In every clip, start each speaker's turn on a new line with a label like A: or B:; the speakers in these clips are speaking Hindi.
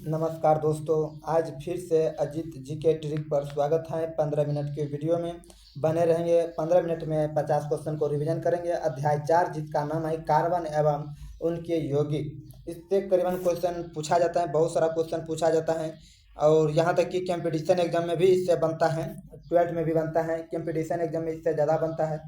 A: नमस्कार दोस्तों। आज फिर से अजीत जी के ट्रिक पर स्वागत है। 15 मिनट के वीडियो में बने रहेंगे। 15 मिनट में 50 क्वेश्चन को रिवीजन करेंगे। अध्याय 4 जिसका नाम है कार्बन एवं उनके यौगिक। इससे करीबन क्वेश्चन पूछा जाता है, बहुत सारा क्वेश्चन पूछा जाता है और यहाँ तक कि कंपटीशन एग्जाम में भी इससे बनता है। 12th में भी बनता है, कंपटीशन एग्जाम में इससे ज़्यादा बनता है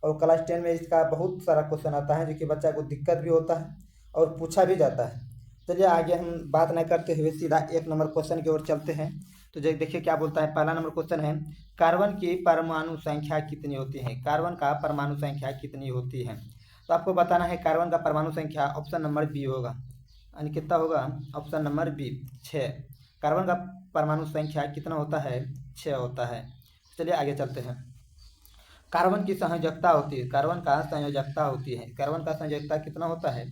A: और क्लास 10 में इसका बहुत सारा क्वेश्चन आता है जो कि बच्चा को दिक्कत भी होता है और पूछा भी जाता है। चलिए आगे हम बात न करते हुए सीधा 1 नंबर क्वेश्चन की ओर चलते हैं। तो देखिए क्या बोलता है। पहला नंबर क्वेश्चन है, कार्बन की परमाणु संख्या कितनी होती है? कार्बन का परमाणु संख्या कितनी होती है? तो आपको बताना है कार्बन का परमाणु संख्या ऑप्शन नंबर बी होगा। यानी कितना होगा? Option number B 6। कार्बन का परमाणु संख्या कितना होता है? 6 होता है। चलिए आगे चलते हैं। कार्बन की संयोजकता होती है, कार्बन का संयोजकता होती है, कार्बन का संयोजकता कितना होता है?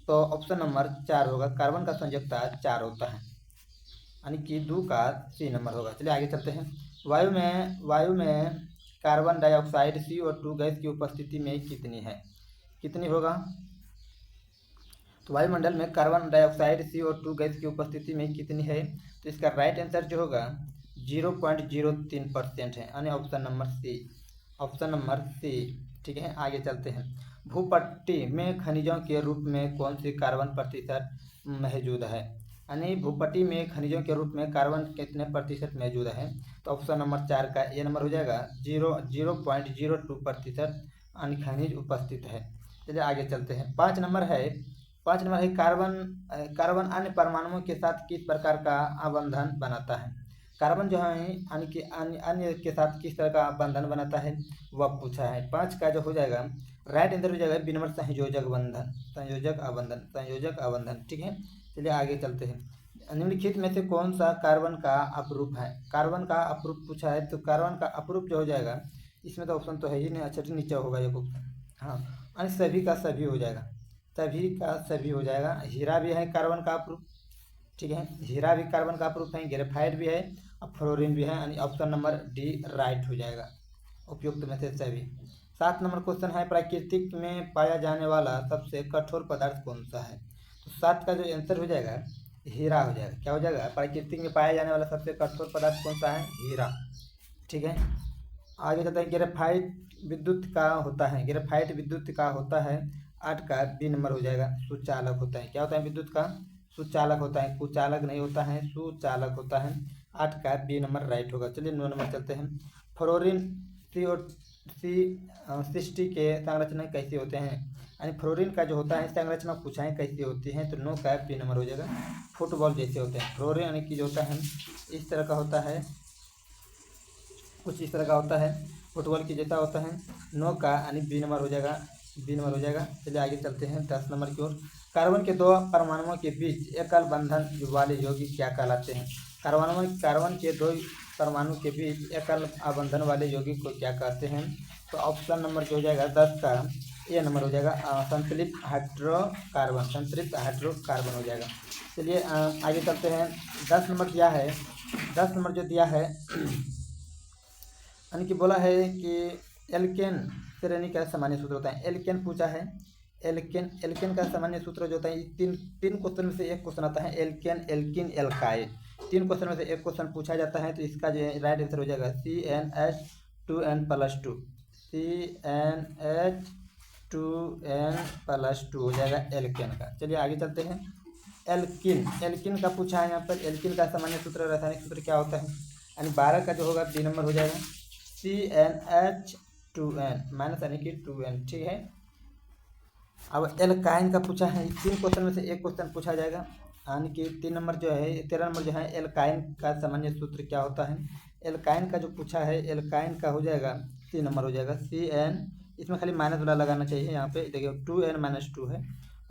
A: तो ऑप्शन नंबर 4 होगा। कार्बन का संयोजकता 4 होता है, यानी कि 2 का सी नंबर होगा। चलिए आगे चलते हैं। वायु में कार्बन डाइऑक्साइड CO2 गैस की उपस्थिति में कितनी है? कितनी होगा? तो वायुमंडल में कार्बन डाइऑक्साइड CO2 गैस की उपस्थिति में कितनी है? तो इसका राइट आंसर जो होगा 0.03% है, यानी option number C. Option number C, ठीक है। आगे चलते हैं। भूपट्टी में खनिजों के रूप में कौन सी कार्बन प्रतिशत मौजूद है? यानी भूपट्टी में खनिजों के रूप में कार्बन कितने प्रतिशत मौजूद है? तो ऑप्शन नंबर 4 का ए नंबर हो जाएगा। 0.02% यानी खनिज उपस्थित है। चलिए आगे चलते हैं। 5 नंबर है कार्बन अन्य परमाणुओं के साथ किस प्रकार का आबंधन बनाता है? कार्बन जो है यानी कि अन्य के साथ किस तरह का बंधन बनाता है वह पूछा है। 5 का जो हो जाएगा राइट आंसर हो जाएगा बी नंबर, संयोजक बंधन, संयोजक आबंधन, ठीक है। चलिए आगे चलते हैं। निम्नलिखित में से कौन सा कार्बन का अपरूप है? कार्बन का अपरूप पूछा है, तो कार्बन का अपरूप जो हो जाएगा, इसमें तो ऑप्शन तो है ही नहीं। अच्छा नीचे होगा ये बुक, हाँ, यानी सभी का सभी हो जाएगा, सभी का सभी हो जाएगा। हीरा भी है कार्बन का अपरूप, ठीक है, हीरा भी कार्बन का प्रूफ है, ग्रेफाइट भी है और फ्लोरीन भी है, यानी ऑप्शन नंबर डी राइट हो जाएगा उपयुक्त में से सभी। 7 नंबर क्वेश्चन है, प्राकृतिक में पाया जाने वाला सबसे कठोर पदार्थ कौन सा है? तो 7 का जो आंसर हो जाएगा हीरा हो जाएगा। क्या हो जाएगा? प्राकृतिक में पाया जाने वाला सबसे कठोर पदार्थ कौन सा है? हीरा, ठीक है। आगे चलते हैं। ग्रेफाइट विद्युत का होता है, ग्रेफाइट विद्युत का होता है। 8 का बी नंबर हो जाएगा, सुचालक होता है। क्या होता है? विद्युत का सुचालक होता है, कुचालक नहीं होता है, सुचालक होता है। 8 का बी नंबर राइट होगा। चलिए 9 नंबर चलते हैं। फ्लोरीन CO60 के संरचना कैसे होते हैं? यानी फ्लोरीन का जो होता है संरचना पूछा है कैसे होती है, तो 9 का बी नंबर हो जाएगा। फुटबॉल जैसे होते हैं फ्लोरीन, यानी कि जो होता है इस तरह का होता है, कुछ इस तरह का होता है, फुटबॉल की जैसा होता है। 9 का यानी बी नंबर हो जाएगा, बी नंबर हो जाएगा। चलिए आगे चलते हैं 10 नंबर की ओर। कार्बन के 2 परमाणुओं के बीच एकल बंधन वाले यौगिक क्या कहलाते हैं? कार्बन के 2 परमाणु के बीच एकल आबंधन वाले यौगिक को क्या कहते हैं? तो ऑप्शन नंबर जो हो जाएगा 10 का ए नंबर हो जाएगा, संतृप्त हाइड्रोकार्बन, संतृप्त हाइड्रोकार्बन हो जाएगा। चलिए आगे चलते हैं। 10 नंबर दिया है, 10 नंबर जो दिया है यानी कि बोला है कि एल्केन श्रेणी का सामान्य सूत्र होता है। एल्केन पूछा है, एल्केन का सामान्य सूत्र जो होता है, तीन क्वेश्चन में से एक क्वेश्चन आता है एल्केन, एल्किन, एल्काइल। 3 क्वेश्चन में से एक क्वेश्चन पूछा जाता है, तो इसका जो राइट आंसर हो जाएगा CnH2n+2, CnH2n+2 हो जाएगा एल्केन का। चलिए आगे चलते हैं। एल्किन का पूछा है यहाँ पर। एल्किन का सामान्य सूत्र, रासायनिक सूत्र क्या होता है? यानी 12 का जो होगा बी नंबर हो जाएगा, CnH2n- यानी कि 2n, ठीक है। अब एल्काइन का पूछा है। 3 क्वेश्चन में से एक क्वेश्चन पूछा जाएगा, यानी कि 3 नंबर जो है, 13 नंबर जो है, एल्काइन का सामान्य सूत्र क्या होता है? एल्काइन का जो पूछा है, एल्काइन का हो जाएगा सी नंबर हो जाएगा, CN, इसमें खाली माइनस वाला लगाना चाहिए। यहाँ पे देखिए 2n-2 है,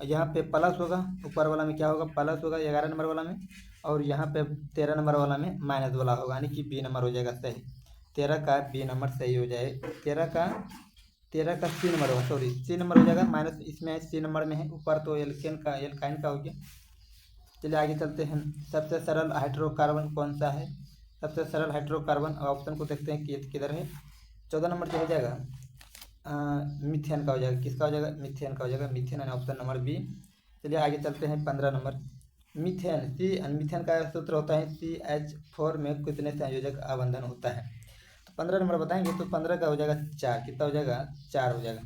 A: यहाँ पे प्लस होगा, ऊपर वाला में क्या होगा? प्लस होगा 11 नंबर वाला में, और यहाँ पे 13 नंबर वाला में माइनस वाला होगा, यानी कि बी नंबर हो जाएगा सही। 13 का बी नंबर सही हो जाए। 13 का सी नंबर होगा, सॉरी सी नंबर हो जाएगा, माइनस इसमें है, सी नंबर में है, ऊपर तो एल्केन का एल्काइन का हो गया। चलिए आगे चलते हैं। सबसे सरल हाइड्रोकार्बन कौन सा है? सबसे सरल हाइड्रोकार्बन ऑप्शन को देखते हैं कि किधर है। 14 नंबर जो हो जाएगा मीथेन का हो जाएगा। किसका हो जाएगा? मीथेन का हो जाएगा, मीथेन, यानी ऑप्शन नंबर बी। चलिए आगे चलते हैं 15 नंबर। मीथेन मीथेन का सूत्र होता है CH4 में कितने संयोजक आबंधन होता है। तो 15 नंबर बताएंगे तो 15 का हो जाएगा 4, कितना हो जाएगा 4 हो जाएगा।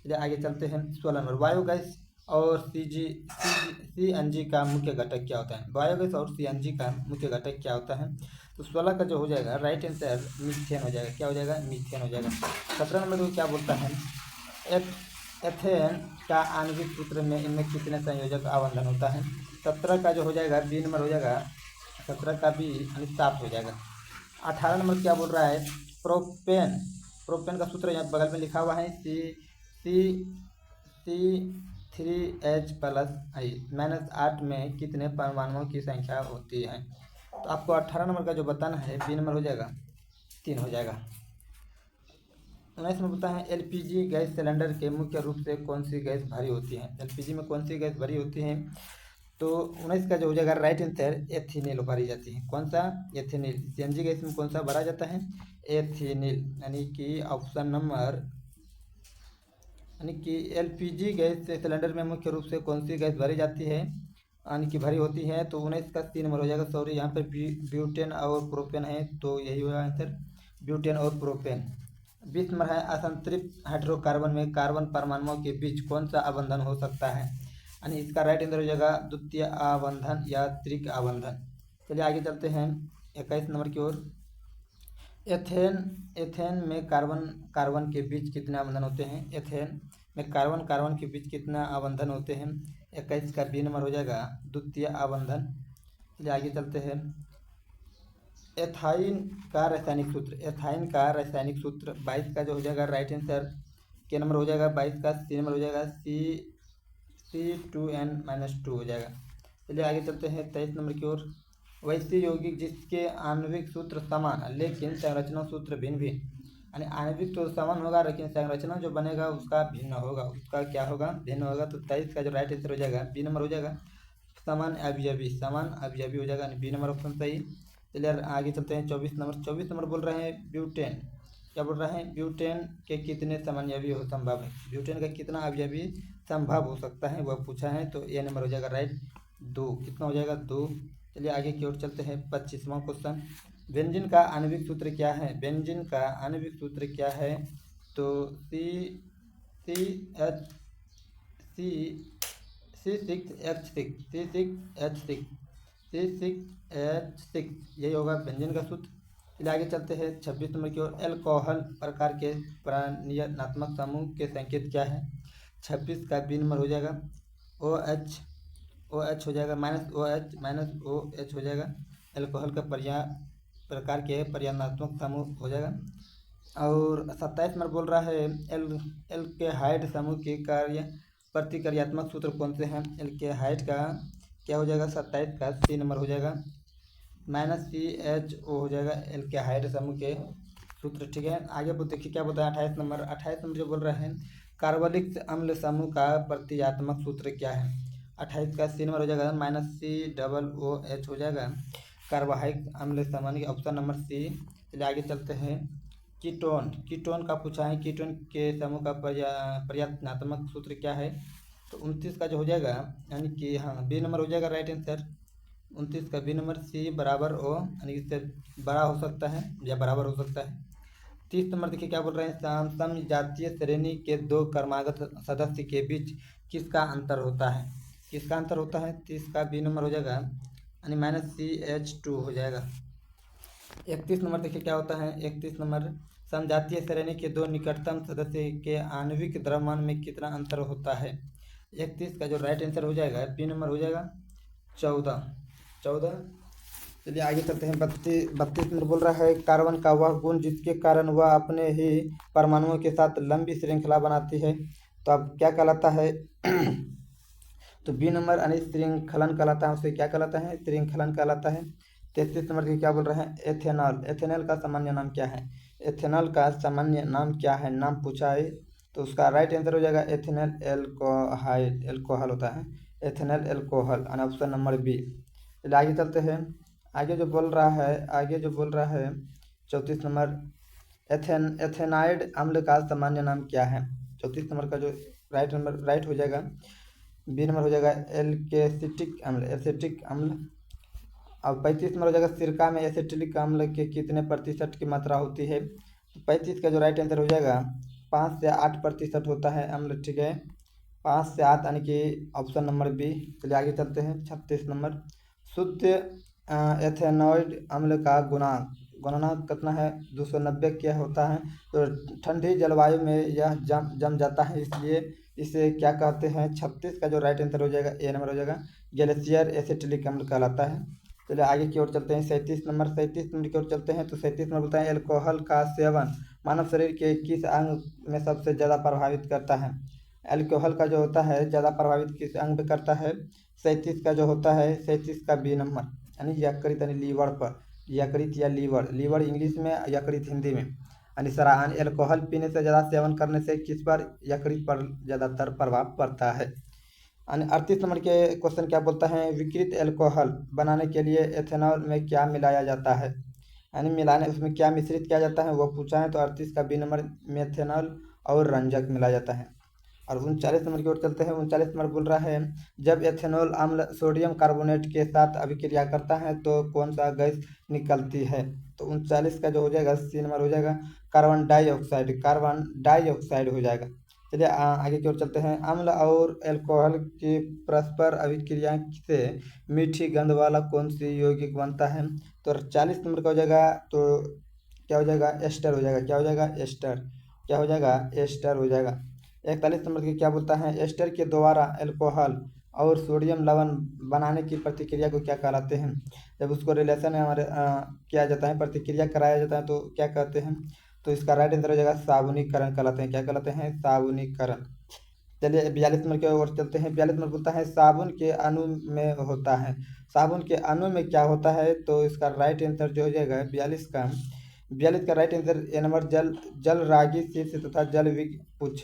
A: चलिए आगे चलते हैं 16 नंबर, बायोगैस और CNG का मुख्य घटक क्या होता है। बायोगैस और CNG का मुख्य घटक क्या होता है। तो 16 का जो हो जाएगा राइट आंसर मीथेन हो जाएगा, क्या हो जाएगा मीथेन हो जाएगा। 17 नंबर को क्या बोलता है, एथेन का आणविक सूत्र में इनमें कितने संयोजक आबंधन होता है। 17 का जो हो जाएगा बी नंबर हो जाएगा, 17 का बी यानी 7 हो जाएगा। 18 नंबर क्या बोल रहा है, प्रोपेन का सूत्र यहाँ बगल में लिखा हुआ है C3H+I -8 में कितने परमाणुओं की संख्या होती है। तो आपको 18 नंबर का जो बताना है बी नंबर हो जाएगा 3 हो जाएगा। 19 में बताया है LPG गैस सिलेंडर के मुख्य रूप से कौन सी गैस भरी होती है। LPG में कौन सी गैस भरी होती है। तो 19 का जो हो जाएगा राइट आंसर एथिनिल भरी जाती है। कौन सा, एथिनिल। CNG गैस में कौन सा भरा जाता है, एथिनिल, यानी कि ऑप्शन नंबर, यानी कि LPG गैस सिलेंडर में मुख्य रूप से कौन सी गैस भरी जाती है, यानी कि भरी होती है। तो 19 का 3 नंबर हो जाएगा। सॉरी, यहाँ पर ब्यूटेन और प्रोपेन है, तो यही होगा आंसर, ब्यूटेन और प्रोपेन। 20 नंबर है असंतृप्त हाइड्रोकार्बन में कार्बन परमाणुओं के बीच कौन सा आबंधन हो सकता है, यानी इसका राइट आंसर हो जाएगा द्वितीय आबंधन या त्रिक आबंधन। चलिए आगे चलते हैं 21 नंबर की ओर। एथेन में कार्बन के बीच कितने आबंधन होते हैं। एथेन में कार्बन के बीच कितना आबंधन होते हैं। 21 का बी नंबर हो जाएगा द्वितीय आबंधन। चलिए आगे चलते हैं। एथाइन का रासायनिक सूत्र 22 का जो हो जाएगा राइट आंसर के नंबर हो जाएगा, 22 का सी नंबर हो जाएगा C2N-2 हो जाएगा। चलिए आगे चलते हैं 23 नंबर की ओर। वैसे यौगिक जिसके आणविक सूत्र समान लेकिन संरचना सूत्र भिन्न भी, यानी आणविक तो समान होगा लेकिन संरचना जो बनेगा उसका भिन्न होगा, उसका क्या होगा, भिन्न होगा। तो 23 का जो राइट आंसर हो जाएगा बी नंबर हो जाएगा समान अवयवी हो जाएगा, बी नंबर ऑप्शन सही। चलिए आगे चलते हैं 24 नंबर बोल रहे हैं ब्यूटेन, क्या बोल रहे हैं, ब्यूटेन के कितने समन्वयी हो संभव है। ब्यूटेन का कितना अवयवी संभव हो सकता है वह पूछा है। तो ए नंबर हो जाएगा राइट 2, कितना हो जाएगा 2। चलिए आगे की ओर चलते हैं 25वां क्वेश्चन। बेंजीन का आणविक सूत्र क्या है। बेंजीन का आणविक सूत्र क्या है। तो C6H6 यही होगा बेंजीन का सूत्र। चलिए आगे चलते हैं 26 नंबर की ओर। एल्कोहल प्रकार के प्राणियात्मक समूह के संकेत क्या है। 26 का बी नंबर हो जाएगा OH हो जाएगा -OH हो जाएगा। एल्कोहल का प्रकार के पर्यायनात्मक समूह हो जाएगा। और 27 नंबर बोल रहा है एल्केहाइड समूह के प्रतिक्रियात्मक सूत्र कौन से हैं। एल्केहाइड का क्या हो जाएगा, 27 का सी नंबर हो जाएगा -CHO हो जाएगा एल्केहाइड समूह के सूत्र, ठीक है। आगे देखिए क्या बोलता है 28 नंबर जो बोल रहे हैं कार्बोनिक अम्ल समूह का प्रतिक्रियात्मक सूत्र क्या है। 28 का सी नंबर हो जाएगा -COOH हो जाएगा कार्बोहाइक अम्ल समूह, ऑप्शन नंबर सी। चलिए आगे चलते हैं। कीटोन का पूछा है, कीटोन के समूह का प्रत्यात्मक सूत्र क्या है। तो 29 का जो हो जाएगा, यानी कि हाँ बी नंबर हो जाएगा राइट आंसर 29 का बी नंबर C बराबर O, यानी इससे बड़ा हो सकता है या बराबर हो सकता है। 30 नंबर देखिए क्या बोल रहे हैं समजातीय श्रेणी के दो क्रमागत सदस्य के बीच किसका अंतर होता है। 30 का बी नंबर हो जाएगा यानी -CH2 हो जाएगा। 31 नंबर देखिए क्या होता है। 31 नंबर समजातीय श्रेणी के दो निकटतम सदस्य के आणविक द्रव्यमान में कितना अंतर होता है। 31 का जो राइट आंसर हो जाएगा बी नंबर हो जाएगा 14। चलिए आगे चलते हैं। 32 नंबर बोल रहा है कार्बन का वह गुण जिसके कारण वह अपने ही परमाणुओं के साथ लंबी श्रृंखला बनाती है, तो अब क्या कहलाता है। तो बी नंबर यानी श्रृंखलन कहलाता है, उसे क्या कहलाता है, श्रृंखलन कहलाता है। 33 नंबर की क्या बोल रहे हैं एथेनॉल का सामान्य नाम क्या है। एथेनॉल का सामान्य नाम क्या है, नाम पूछा है, तो उसका राइट आंसर हो जाएगा एथेनॉल एल्कोहल होता है, ethanol alcohol, option number B. चलिए आगे चलते हैं। आगे जो बोल रहा है 34 नंबर एथेनाइड अम्ल का सामान्य नाम क्या है। 34 नंबर का जो राइट हो जाएगा बी नंबर हो जाएगा एल्केसिटिक अम्ल, एसिटिक अम्ल। अब 35 नंबर हो जाएगा सिरका में एसिटिलिक अम्ल के कितने प्रतिशत की मात्रा होती है। तो 35 का जो राइट आंसर हो जाएगा 5 से 8% होता है अम्ल, ठीक है, 5 से 8 यानी कि ऑप्शन नंबर बी। चलिए आगे चलते हैं। 36 नंबर, शुद्ध एथेनॉइड अम्ल का गुणांक कितना है, 290 क्या होता है। तो ठंडी जलवायु में यह जम जाता है, इसलिए इसे क्या कहते हैं। 36 का जो राइट आंसर हो जाएगा ए नंबर हो जाएगा, ग्लेशियर एसिटिलिक अम्ल कहलाता है। चलिए आगे की ओर चलते हैं। 37 नंबर, 37 नंबर की ओर चलते हैं। तो 37 नंबर बोलता है एल्कोहल का सेवन मानव शरीर के किस अंग में सबसे ज़्यादा प्रभावित करता है। एल्कोहल का जो होता है ज़्यादा प्रभावित किस अंग पे करता है। 37 का जो होता है 37 का बी नंबर, यानी यकृत यानी लीवर पर, यकृत या लीवर, लीवर इंग्लिश में, यकृत हिंदी में। यानी सराहन एल्कोहल पीने से ज़्यादा सेवन करने से किस पर, यकृत पर ज़्यादातर प्रभाव पड़ता है। यानी 38 नंबर के क्वेश्चन क्या बोलता है, विकृत एल्कोहल बनाने के लिए एथेनॉल में क्या मिलाया जाता है, यानी मिलाने उसमें क्या मिश्रित किया जाता है वो पूछा है। तो 38 का बी नंबर मेथेनॉल और रंजक मिलाया जाता है। और 39 नंबर की ओर चलते हैं। 39 नंबर बोल रहा है जब एथेनॉल अम्ल सोडियम कार्बोनेट के साथ अभिक्रिया करता है तो कौन सा गैस निकलती है। तो 39 का जो हो जाएगा सी नंबर हो जाएगा कार्बन डाइऑक्साइड, कार्बन डाइऑक्साइड हो जाएगा। चलिए आगे की ओर चलते हैं। अम्ल और अल्कोहल की परस्पर अभिक्रिया से मीठी गंध वाला कौन सी यौगिक बनता है। तो 40 नंबर का हो जाएगा, तो क्या हो जाएगा, एस्टर हो जाएगा। क्या हो जाएगा, एस्टर, क्या हो जाएगा, एस्टर हो जाएगा। 41 नंबर की क्या बोलता है, एस्टर के द्वारा अल्कोहल और सोडियम लवण बनाने की प्रतिक्रिया को क्या कहलाते हैं। जब उसको रिलेशन में हमारे किया जाता है, प्रतिक्रिया कराया जाता है तो क्या कहते हैं। तो इसका राइट आंसर हो जाएगा साबुनीकरण कहलाते हैं। क्या कहलाते हैं, साबुनीकरण। चलिए 42 नंबर की ओर चलते हैं। 42 नंबर बोलता है साबुन के अणु में होता है, साबुन के अणु में क्या होता है। तो इसका राइट आंसर जो हो जाएगा 42 का राइट आंसर ए नंबर जल रागी शीर्ष तथा जल पुच्छ।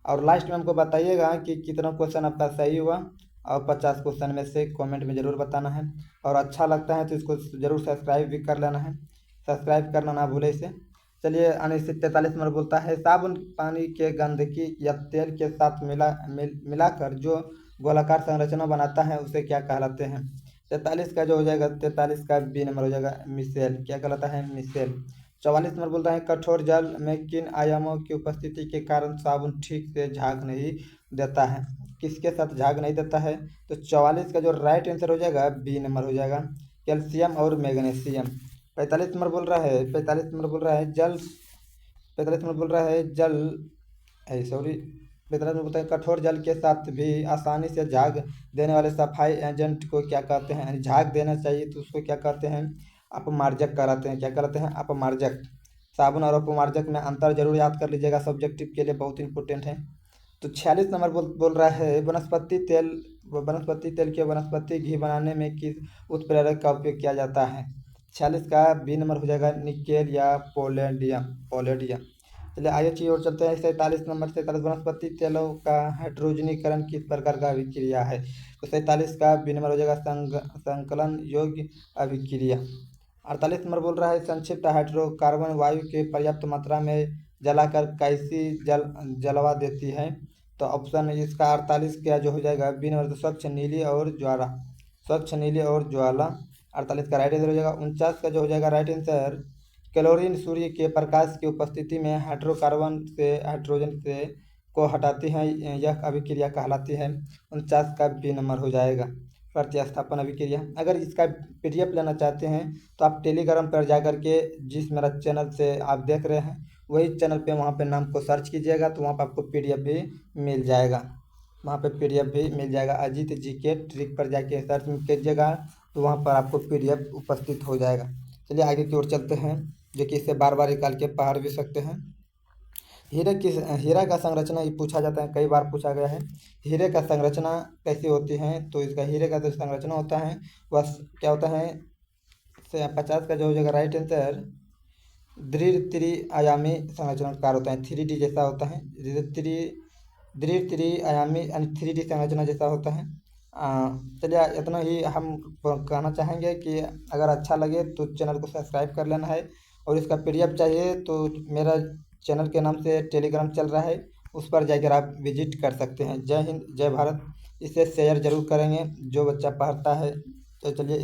A: और लास्ट में हमको बताइएगा कि कितना क्वेश्चन आपका सही हुआ, और 50 क्वेश्चन में से कमेंट में ज़रूर बताना है। और अच्छा लगता है तो इसको ज़रूर सब्सक्राइब भी कर लेना है, सब्सक्राइब करना ना भूले इसे। चलिए आने से 43 नंबर बोलता है साबुन पानी के गंदगी या तेल के साथ मिलाकर जो गोलाकार संरचना बनाता है उसे क्या कहलाते हैं। 43 का जो हो जाएगा 43 का बी नंबर हो जाएगा मिसेल। क्या कहलाता है, मिसेल। 44 नंबर बोलता है कठोर जल में किन आयामों की उपस्थिति के कारण साबुन ठीक से झाग नहीं देता है, किसके साथ झाग नहीं देता है। तो 44 का जो राइट आंसर हो जाएगा बी नंबर हो जाएगा कैल्शियम और मैग्नीशियम। 45 नंबर बोल रहा है 45 नंबर बोल रहा है जल 45 नंबर बोल रहा है जल सॉरी 45 नंबर बोलता है कठोर जल के साथ भी आसानी से झाग देने वाले सफाई एजेंट को क्या कहते हैं, यानी झाग देना चाहिए तो उसको क्या कहते हैं, अपमार्जक कहलाते हैं। क्या कहलाते हैं, अपमार्जक। साबुन और अपमार्जक में अंतर जरूर याद कर लीजिएगा, सब्जेक्टिव के लिए बहुत इंपॉर्टेंट है। तो 46 नंबर बोल रहा है वनस्पति तेल के वनस्पति घी बनाने में किस उत्प्रेरक का उपयोग किया जाता है। 46 का बी नंबर हो जाएगा निकेल या पोलेडियम। चलिए आगे की ओर चलते हैं। 47 नंबर 47 वनस्पति तेलों का हाइड्रोजनीकरण किस प्रकार का अभिक्रिया है। तो 47 का बी नंबर हो जाएगा संकलन योग्य अभिक्रिया। 48 नंबर बोल रहा है संक्षिप्त हाइड्रोकार्बन वायु के पर्याप्त मात्रा में जलाकर कैसी जलवा देती है। तो ऑप्शन इसका 48 का जो हो जाएगा बी नंबर, तो स्वच्छ नीली और ज्वाला, स्वच्छ नीली और ज्वाला। 48 का राइट आंसर हो जाएगा। 49 का जो हो जाएगा राइट आंसर क्लोरीन सूर्य के प्रकाश की उपस्थिति में हाइड्रोकार्बन से हाइड्रोजन से को हटाती है, यह अभिक्रिया कहलाती है। 49 का बी नंबर हो जाएगा प्रतिस्थापन अभिक्रिया। अगर इसका पीडीएफ लेना चाहते हैं तो आप टेलीग्राम पर जा करके जिस मेरा चैनल से आप देख रहे हैं वही चैनल पे वहाँ पे नाम को सर्च कीजिएगा तो वहाँ पर आपको पीडीएफ भी मिल जाएगा, वहाँ पे पीडीएफ भी मिल जाएगा। अजीत जीके ट्रिक पर जाके सर्च कीजिएगा तो वहाँ पर आपको पीडीएफ उपस्थित हो जाएगा। चलिए आगे की ओर चलते हैं, जो कि इसे बार बार निकाल के पढ़ भी सकते हैं। हीरा का संरचना ये पूछा जाता है, कई बार पूछा गया है। हीरे का संरचना कैसी होती है। तो इसका हीरे का जो संरचना होता है वह क्या होता है, 50 का जो हो जाएगा राइट आंसर दृढ़ त्रिआयामी संरचनाकार होता है, 3D जैसा होता है, दृढ़ त्रिआयामी यानी 3D संरचना जैसा होता है। चलिए इतना ही हम कहना चाहेंगे कि अगर अच्छा लगे तो चैनल को सब्सक्राइब कर लेना है, और इसका पीडीएफ चाहिए तो मेरा चैनल के नाम से टेलीग्राम चल रहा है, उस पर जाकर आप विजिट कर सकते हैं। जय हिंद, जय भारत, इसे शेयर ज़रूर करेंगे जो बच्चा पढ़ता है। तो चलिए